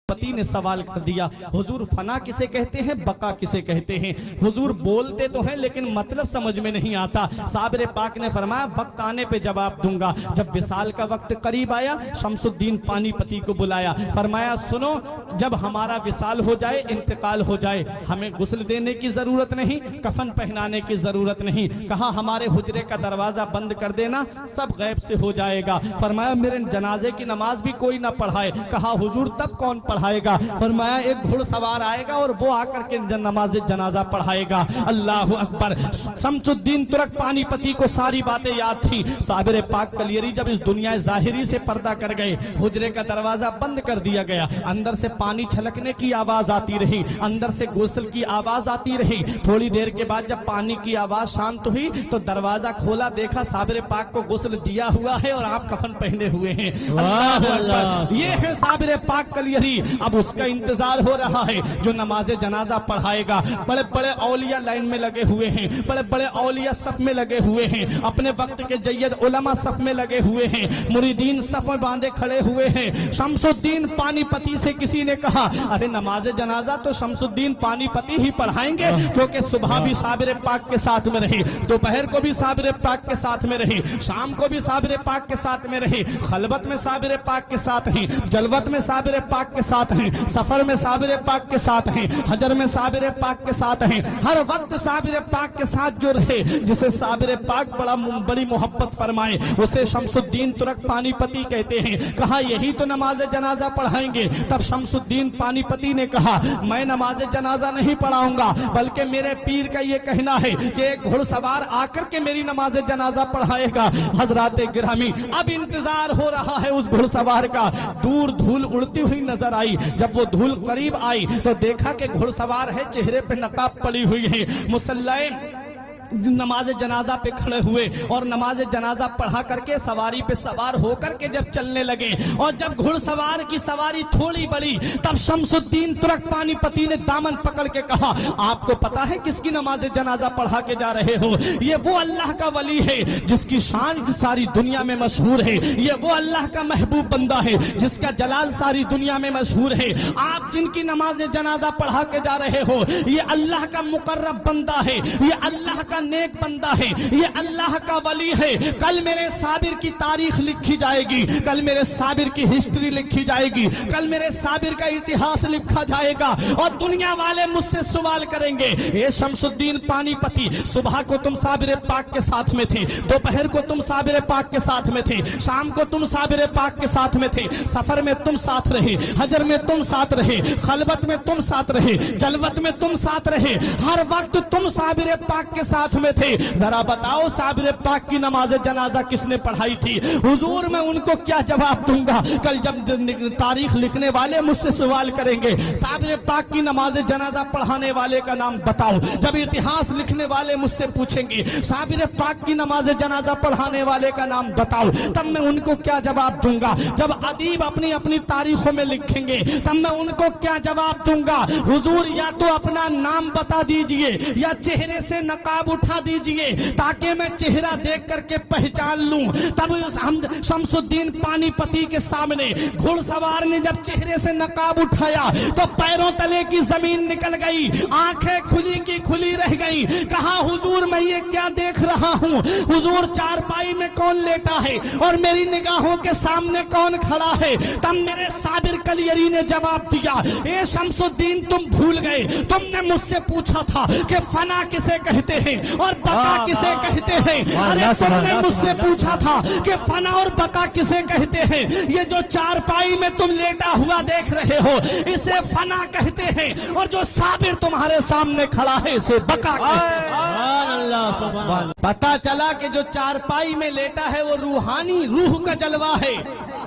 پتی نے سوال کر دیا، حضور فنا کسے کہتے ہیں، بقا کسے کہتے ہیں؟ حضور بولتے تو ہیں لیکن مطلب سمجھ میں نہیں آتا۔ صابر پاک نے فرمایا وقت آنے پہ جواب دوں گا۔ جب وصال کا وقت قریب آیا، شمس الدین پانی پتی کو بلایا، فرمایا سنو، جب ہمارا وصال ہو جائے، انتقال ہو جائے، ہمیں غسل دینے کی ضرورت نہیں، کفن پہنانے کی ضرورت نہیں، کہا ہمارے حجرے کا دروازہ بند کر دینا، سب غیب سے ہو جائے گا۔ فرمایا میرے جنازے کی نماز بھی کوئی نہ پڑھائے۔ کہا حضور تب کون پڑھائے گا؟ فرمایا ایک گھڑ سوار آئے گا اور وہ آ کر کے نماز جنازہ پڑھائے گا۔ اللہ اکبر۔ شمس الدین ترک پانی پتی کو ساری باتیں یاد تھی۔ صابر پاک کلیری جب اس دنیا ظاہری سے پردہ کر گئے، حجرے کا دروازہ بند کر دیا گیا، اندر سے پانی چھلکنے کی آواز آتی رہی، اندر سے غسل کی آواز آتی رہی۔ تھوڑی دیر کے بعد جب پانی کی آواز شانت ہوئی تو دروازہ کھولا، دیکھا صابر پاک کو غسل دیا ہوا ہے اور آپ کفن پہنے ہوئے ہیں۔ اللہ اکبر۔ یہ ہے صابر پاک کلیری۔ اب اس کا انتظار ہو رہا ہے جو نماز جنازہ پڑھائے گا۔ بڑے بڑے اولیاء لائن میں لگے ہوئے ہیں، بڑے بڑے اولیاء صف میں لگے ہوئے ہیں، اپنے وقت کے جید علماء صف میں لگے ہوئے ہیں، مریدین صف میں باندھے کھڑے ہوئے ہیں۔ شمس الدین پانی پتی سے کسی نے کہا ارے نماز جنازہ تو شمس الدین پانی پتی ہی پڑھائیں گے، کیونکہ صبح بھی صابر پاک کے ساتھ میں رہی، دوپہر کو بھی صابر پاک کے ساتھ میں رہی، شام کو بھی صابر پاک کے ساتھ میں رہی، خلوت میں صابر پاک کے ساتھ ہیں، جلوت میں صابر پاک کے ساتھ ہیں، سفر میں صابر پاک کے ساتھ ہیں، حجر میں صابر پاک کے ساتھ ہیں، ہر وقت صابر پاک کے ساتھ جو رہے، جسے صابر پاک بڑی محبت فرمائے، اسے شمس الدین ترک پانی پتی کہتے ہیں۔ کہا یہی تو نماز جنازہ پڑھائیں گے؟ تب شمس الدین پانی پتی نے کہا میں نماز جنازہ نہیں پڑھاؤں گا، بلکہ میرے پیر کا یہ کہنا ہے کہ ایک گھڑ سوار آ کر کے میری نماز جنازہ پڑھائے گا۔ حضرات گرامی، اب انتظار ہو رہا ہے اس گھڑ سوار کا۔ دور دھول اڑتی ہوئی نظر آئی، جب وہ دھول قریب آئی تو دیکھا کہ گھڑ سوار ہے، چہرے پہ نقاب پڑی ہوئی ہے، مسلح نماز جنازہ پہ کھڑے ہوئے اور نماز جنازہ پڑھا کر کے سواری پہ سوار ہو کر کے جب چلنے لگے، اور جب گھڑ سوار کی سواری تھوڑی بڑی، تب شمس الدین ترک پانی پتی نے دامن پکڑ کے کہا آپ کو پتا ہے کس کی نماز جنازہ پڑھا کے جا رہے ہو؟ یہ وہ اللہ کا ولی ہے جس کی شان ساری دنیا میں مشہور ہے، یہ وہ اللہ کا محبوب بندہ ہے جس کا جلال ساری دنیا میں مشہور ہے۔ آپ جن کی نماز جنازہ پڑھا کے جا رہے ہو، یہ اللہ کا مقرب بندہ ہے، یہ اللہ کا نیک بندہ ہے، یہ اللہ کا ولی ہے۔ کل میرے صابر کی تاریخ لکھی جائے گی، کل میرے صابر کی ہسٹری لکھی جائے گی، کل میرے صابر کا اتہاس لکھا جائے گا، اور دنیا والے مجھ سے سوال کریں گے اے شمس الدین پانی پتی، صبح کو تم صابر پاک کے ساتھ میں تھے، دوپہر کو تم صابر پاک کے ساتھ میں تھے، شام کو تم صابر پاک کے ساتھ میں تھے، سفر میں تم ساتھ رہے، حجر میں تم ساتھ رہے، خلوت میں تم ساتھ رہے، جلوت میں تم ساتھ رہے، ہر وقت تم صابر پاک کے ساتھ میں تھے، ذرا بتاؤ صابر پاک کی نماز جنازہ کس نے پڑھائی تھی؟ حضور میں ان کو کیا جواب دوں گا؟ کل جب تاریخ لکھنے والے مجھ سے سوال کریں گے صابر پاک کی نماز جنازہ پڑھانے والے کا نام بتاؤ، جب اتہاس لکھنے والے مجھ سے پوچھیں گے صابر پاک کی نماز جنازہ پڑھانے والے کا نام بتاؤ، تب میں ان کو کیا جواب دوں گا؟ جب ادیب اپنی اپنی تاریخوں میں لکھیں گے تب میں ان کو کیا جواب دوں گا؟ حضور یا تو اپنا نام بتا دیجئے یا چہرے سے نقاب اٹھا دیجئے تاکہ میں چہرہ دیکھ کر کے پہچان لوں۔ تب شمس الدین پانی پتی کے سامنے گھڑ سوار نے جب چہرے سے نقاب اٹھایا تو پیروں تلے کی زمین نکل گئی، آنکھیں کھلی کی کھلی رہ گئی۔ کہا حضور میں یہ کیا دیکھ رہا ہوں؟ حضور چارپائی میں کون لیٹا ہے اور میری نگاہوں کے سامنے کون کھڑا ہے؟ تب میرے صابر کلیری نے جواب دیا اے شمس الدین تم بھول گئے، تم نے مجھ سے پوچھا تھا کہ فنا کسے کہتے ہیں اور بقا کسے کہتے ہیں؟ ارے تم نے مجھ سے پوچھا تھا کہ فنا اور بقا کسے کہتے ہیں؟ یہ جو چارپائی میں تم لیٹا ہوا دیکھ رہے ہو اسے فنا کہتے ہیں، اور جو صابر تمہارے سامنے کھڑا ہے اسے بقا کہتے ہیں۔ پتا چلا کہ جو چارپائی میں لیٹا ہے وہ روحانی روح کا جلوہ ہے،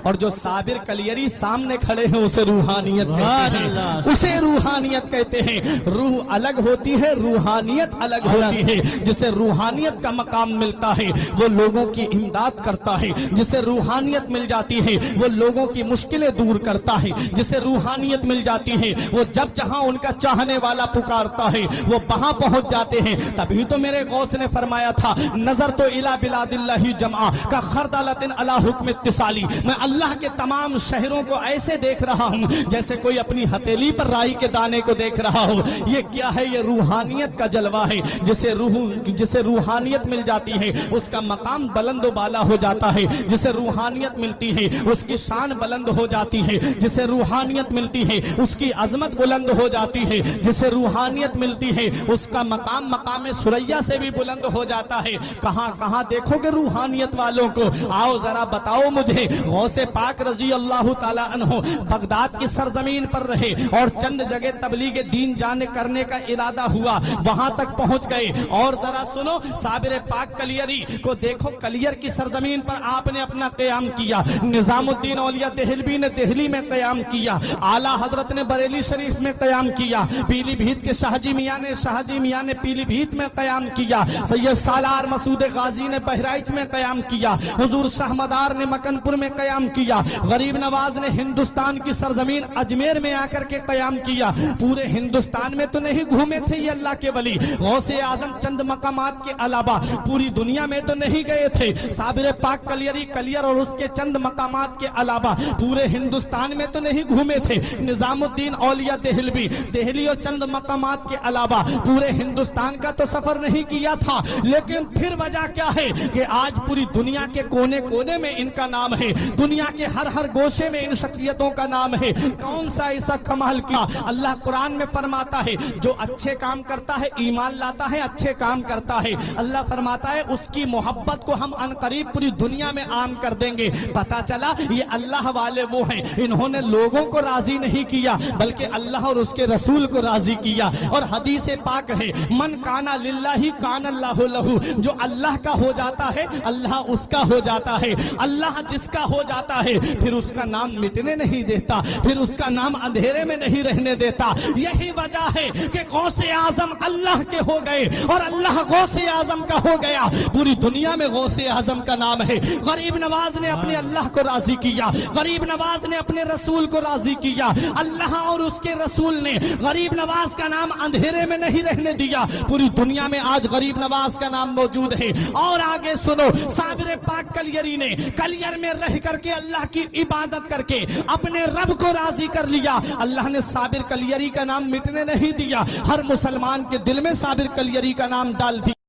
اور جو صابر کلیری سامنے کھڑے ہیں اسے روحانیت کہتے ہیں، اسے روحانیت کہتے ہیں۔ روح الگ ہوتی ہے، روحانیت الگ ہوتی ہے۔ جسے روحانیت کا مقام ملتا ہے وہ لوگوں کی امداد کرتا ہے، جسے روحانیت مل جاتی ہے وہ لوگوں کی مشکلیں دور کرتا ہے، جسے روحانیت مل جاتی ہے وہ جب جہاں ان کا چاہنے والا پکارتا ہے وہ وہاں پہنچ جاتے ہیں۔ تبھی تو میرے غوث نے فرمایا تھا نظر تو الی بلاد اللہ جمعہ کا خردلۃ علی حکم اتصالی، میں اللہ کے تمام شہروں کو ایسے دیکھ رہا ہوں جیسے کوئی اپنی ہتھیلی پر رائی کے دانے کو دیکھ رہا ہو۔ یہ کیا ہے؟ یہ روحانیت کا جلوہ ہے۔ جسے روحانیت مل جاتی ہے اس کا مقام بلند و بالا ہو جاتا ہے، جسے روحانیت ملتی ہے اس کی شان بلند ہو جاتی ہے، جسے روحانیت ملتی ہے اس کی عظمت بلند ہو جاتی ہے، جسے روحانیت ملتی ہے اس کا مقام مقام ثریا سے بھی بلند ہو جاتا ہے۔ کہاں کہاں دیکھو گے روحانیت والوں کو؟ آؤ ذرا بتاؤ مجھے۔ غوث پاک رضی اللہ تعالیٰ عنہ بغداد کی سرزمین پر رہے اور چند جگہ تبلیغ دین جانے کرنے کا ارادہ ہوا، وہاں تک پہنچ گئے۔ اور ذرا سنو، صابر پاک کلیری کو دیکھو، کلیر کی سرزمین پر آپ نے اپنا قیام کیا، نظام الدین اولیاء دہلوی نے دہلی میں قیام کیا، اعلیٰ حضرت نے بریلی شریف میں قیام کیا، پیلی بھیت کے شاہ جی میاں نے پیلی بھیت میں قیام کیا، سید سالار مسعود غازی نے بہرائچ میں قیام کیا، حضور شاہ مدار نے مکن پور میں قیام کیا، غریب نواز نے ہندوستان کی سرزمین اجمیر میں آ کر کے قیام کیا۔ پورے ہندوستان میں تو نہیں گھومے تھے یہ اللہ کے ولی، غوث اعظم چند مقامات کے علاوہ پوری دنیا میں تو نہیں گئے تھے۔ صابر پاک کلیری کلیر اور اس کے چند مقامات کے علاوہ پورے ہندوستان میں تو نہیں گھومے تھے۔ نظام الدین اولیاء دہلوی دہلی اور چند مقامات کے علاوہ پورے ہندوستان کا تو سفر نہیں کیا تھا، لیکن پھر وجہ کیا ہے کہ آج پوری دنیا کے کونے کونے میں ان کا نام ہے، دنیا کے ہر گوشے میں ان شخصیتوں کا نام ہے۔ کون سا ایسا کمال کیا؟ اللہ قرآن میں فرماتا ہے جو اچھے کام کرتا ہے، ایمان لاتا ہے، اچھے کام کرتا ہے، اللہ فرماتا ہے اس کی محبت کو ہم عنقریب پوری دنیا میں عام کر دیں گے۔ پتا چلا یہ اللہ والے وہ ہیں، انہوں نے لوگوں کو راضی نہیں کیا بلکہ اللہ اور اس کے رسول کو راضی کیا۔ اور حدیث پاک ہے من کانا للہ کان اللہ لہو، جو اللہ کا ہو جاتا ہے اللہ اس کا ہو جاتا ہے، اللہ جس کا ہو جاتا ہے پھر اس کا نام مٹنے نہیں دیتا، پھر اس کا نام اندھیرے میں نہیں رہنے دیتا۔ یہی وجہ ہے کہ غوث اعظم اللہ کے ہو گئے اور اللہ غوث اعظم کا ہو گیا، پوری دنیا میں غوث اعظم کا نام ہے۔ غریب نواز نے اپنے اللہ کو راضی کیا، غریب نواز نے اپنے رسول کو راضی کیا، اللہ اور اس کے رسول نے غریب نواز کا نام اندھیرے میں نہیں رہنے دیا، پوری دنیا میں آج غریب نواز کا نام موجود ہے۔ اور آگے سنو، صابر پاک کلیری نے کلیر میں رہ کر کے اللہ کی عبادت کر کے اپنے رب کو راضی کر لیا، اللہ نے صابر کلیری کا نام مٹنے نہیں دیا، ہر مسلمان کے دل میں صابر کلیری کا نام ڈال دیا۔